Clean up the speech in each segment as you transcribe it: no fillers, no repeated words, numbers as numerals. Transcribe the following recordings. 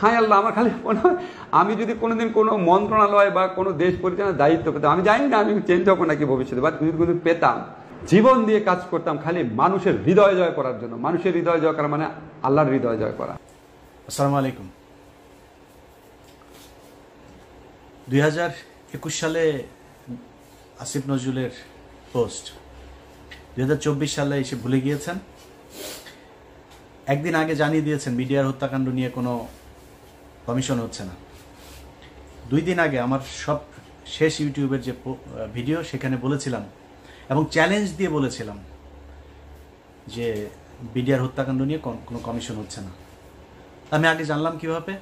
হায় আল্লাহ, আমার খালি মনে হয় আমি যদি কোনোদিন কোনো মন্ত্রণালয় বা কোনো দেশ পরিচালনার দায়িত্ব পেতাম, আমি জানি না আমি চেঞ্জ হবো নাকি ভবিষ্যতে, বা যদি পেতাম, জীবন দিয়ে কাজ করতাম খালি মানুষের হৃদয় জয় করার জন্য। মানুষের হৃদয় জয় করা মানে আল্লাহর হৃদয় জয় করা। আসসালামু আলাইকুম। 2021 সালে আসিফ নজরুলের পোস্ট 2024 সালে এসে ভুলে গিয়েছেন। একদিন আগে জানিয়ে দিয়েছেন মিডিয়ার হত্যাকাণ্ড নিয়ে কোনো কমিশন হচ্ছে না। 2 দিন আগে আমার সব শেষ ইউটিউবের যে ভিডিও সেখানে বলেছিলাম এবং চ্যালেঞ্জ দিয়ে বলেছিলাম যে মিডিয়ার হত্যাকাণ্ড নিয়ে কোনো কমিশন হচ্ছে না। আমি আগে জানলাম কিভাবে?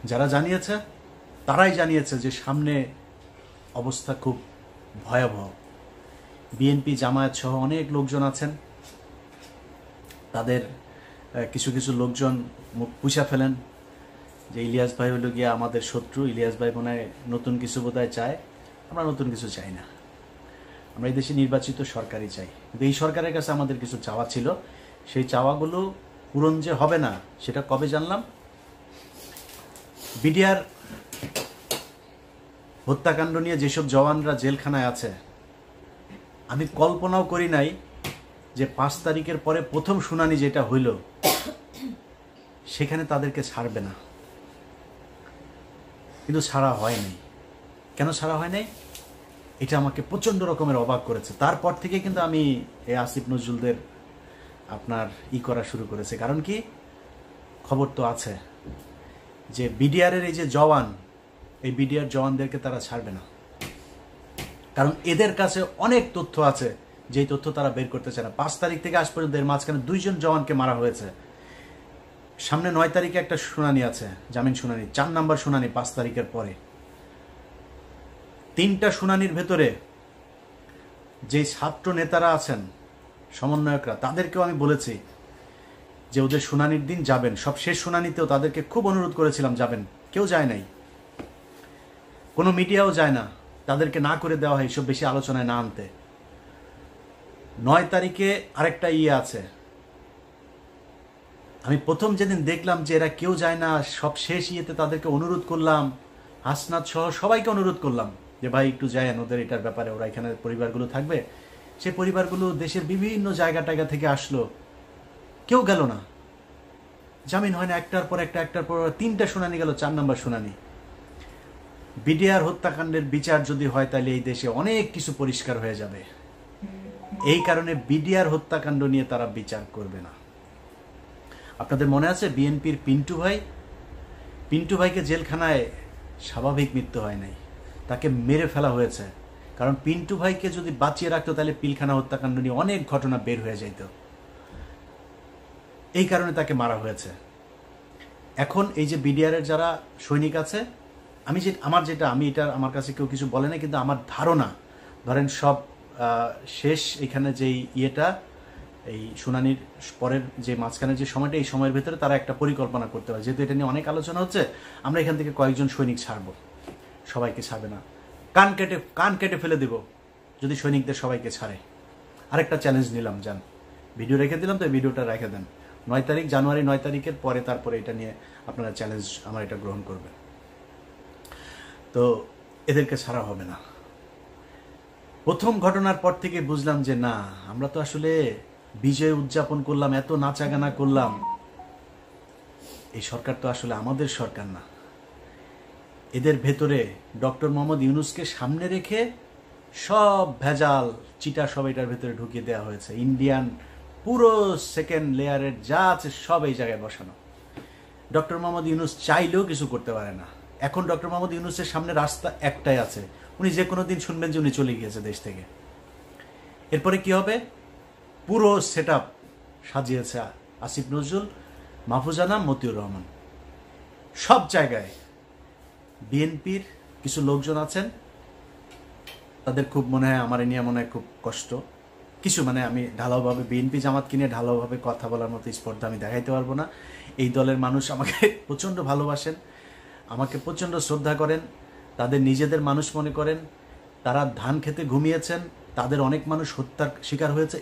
যারা জানিয়েছে তারাই জানিয়েছে যে সামনে অবস্থা খুব ভয়াবহ। বিএনপি জামায়াত সহ অনেক লোকজন আছেন, তাদের কিছু কিছু লোকজন মুখ পুষা ফেলেন যে ইলিয়াস ভাই হলো গিয়ে আমাদের শত্রু, ইলিয়াস ভাই মনে হয় নতুন কিছু বোধহয় চায়। আমরা নতুন কিছু চাই না, আমরা এই দেশে নির্বাচিত সরকারই চাই। কিন্তু এই সরকারের কাছে আমাদের কিছু চাওয়া ছিল, সেই চাওয়াগুলো পূরণ যে হবে না সেটা কবে জানলাম? বিডিআর হত্যাকাণ্ড নিয়ে যেসব জওয়ানরা জেলখানায় আছে, আমি কল্পনাও করি নাই যে 5 তারিখের পরে প্রথম শুনানি যেটা হইল সেখানে তাদেরকে ছাড়বে না। কিন্তু ছাড়া হয় নাই। কেন ছাড়া হয় নাই? এটা আমাকে প্রচণ্ড রকমের অবাক করেছে। তারপর থেকে কিন্তু আমি এই আসিফ নজরুলদের আপনার করা শুরু করেছে। কারণ কি, খবর তো আছে যে বিডিআরের এই যে জওয়ান, এই বিডিআর জওয়ানদেরকে তারা ছাড়বে না। কারণ এদের কাছে অনেক তথ্য আছে, যেই তথ্য তারা বের করতে চায় না। 5 তারিখ থেকে আজ পর্যন্ত এর মাঝখানে 2 জন জওয়ানকে মারা হয়েছে। সামনে 9 তারিখে একটা শুনানি আছে, জামিন শুনানি, 4 নম্বর শুনানি 5 তারিখের পরে। 3টা শুনানির ভেতরে যে ছাত্র নেতারা আছেন, সমন্বয়করা, তাদেরকেও আমি বলেছি যে ওদের শুনানির দিন যাবেন। সব শেষ শুনানিতেও তাদেরকে খুব অনুরোধ করেছিলাম যাবেন, কেউ যায় নাই, কোনো মিডিয়াও যায় না, তাদেরকে না করে দেওয়া হয়, সব বেশি আলোচনায় না আনতে। 9 তারিখে আরেকটা আছে। আমি প্রথম যেদিন দেখলাম যে এরা কেউ যায় না, সব শেষ তাদেরকে অনুরোধ করলাম, হাসনাত সহ সবাইকে অনুরোধ করলাম যে ভাই একটু যায়েন, ওদের এটার ব্যাপারে, ওরা এখানে পরিবারগুলো থাকবে। সেই পরিবারগুলো দেশের বিভিন্ন জায়গা থেকে আসলো, কেউ গেল না। জামিন হয় না, একটার পর 3টা শুনানি গেল, 4 নম্বর শুনানি। বিডিআর হত্যাকাণ্ডের বিচার যদি হয় তাহলে এই দেশে অনেক কিছু পরিষ্কার হয়ে যাবে। এই কারণে বিডিআর হত্যাকাণ্ড নিয়ে তারা বিচার করবে না। আপনাদের মনে আছে বিএনপির পিন্টু ভাইকে জেলখানায় স্বাভাবিক মৃত্যু হয় নাই, তাকে মেরে ফেলা হয়েছে। কারণ পিন্টু ভাইকে যদি বাঁচিয়ে রাখতো তাহলে পিলখানা হত্যাকাণ্ড নিয়ে অনেক ঘটনা বের হয়ে যেত, এই কারণে তাকে মারা হয়েছে। এখন এই যে বিডিআরের যারা সৈনিক আছে, আমি এটা আমার কাছে কেউ কিছু বলে না, কিন্তু আমার ধারণা, ধরেন সব শেষ এখানে যেই এই শুনানির পরের যে মাঝখানে যে সময়টা, এই সময়ের ভেতরে তারা একটা পরিকল্পনা করতে পারে। যেহেতু এটা নিয়ে অনেক আলোচনা হচ্ছে, আমরা এখান থেকে কয়েকজন সৈনিক ছাড়বো, সবাইকে ছাড়বে না, কান কেটে ফেলে দেব যদি সৈনিকদের সবাইকে ছাড়ে। আরেকটা চ্যালেঞ্জ নিলাম, যান, ভিডিও রেখে দিলাম, তো ভিডিওটা রেখে দেন। 9 তারিখ, জানুয়ারি 9 তারিখের পরে, তারপরে এটা নিয়ে আপনারা চ্যালেঞ্জ আমার এটা গ্রহণ করবেন। তো এদেরকে ছাড়া হবে না। প্রথম ঘটনার পর থেকে বুঝলাম যে না, আমরা তো আসলে বিজয় উদযাপন করলাম, এত নাচাগানা করলাম, এই সরকার তো আসলে আমাদের সরকার না। এদের ভেতরে ডক্টর মোহাম্মদ ইউনূসকে সামনে রেখে সব ভেজাল চিটা সব এটার ভেতরে ঢুকিয়ে দেওয়া হয়েছে। ইন্ডিয়ান পুরো সেকেন্ড লেয়ারের যা আছে সব এই জায়গায় বসানো। ডক্টর মোহাম্মদ ইউনূস চাইলেও কিছু করতে পারে না। এখন ডক্টর মোহাম্মদ ইউনূসের সামনে রাস্তা একটাই আছে, উনি যে কোনো দিন শুনবেন যে উনি চলে গিয়েছে দেশ থেকে। এরপরে কি হবে? পুরো সেট আপ সাজিয়েছে আসিফ নজরুল, মাহফুজ আনাম, মতিউর রহমান। সব জায়গায় বিএনপির কিছু লোকজন আছেন, তাদের খুব মনে হয়, আমার নিয়ে মনে হয় খুব কষ্ট কিছু, মানে আমি ঢালাওভাবে বিএনপি জামাতকে নিয়ে ঢালাওভাবে কথা বলার মতো স্পর্ধা আমি দেখাইতে পারবো না। এই দলের মানুষ আমাকে প্রচণ্ড ভালোবাসেন, আমাকে প্রচণ্ড শ্রদ্ধা করেন, তাদের নিজেদের মানুষ মনে করেন। তারা ধান খেতে ঘুমিয়েছেন, তাদের অনেক মানুষ হত্যার শিকার হয়েছে,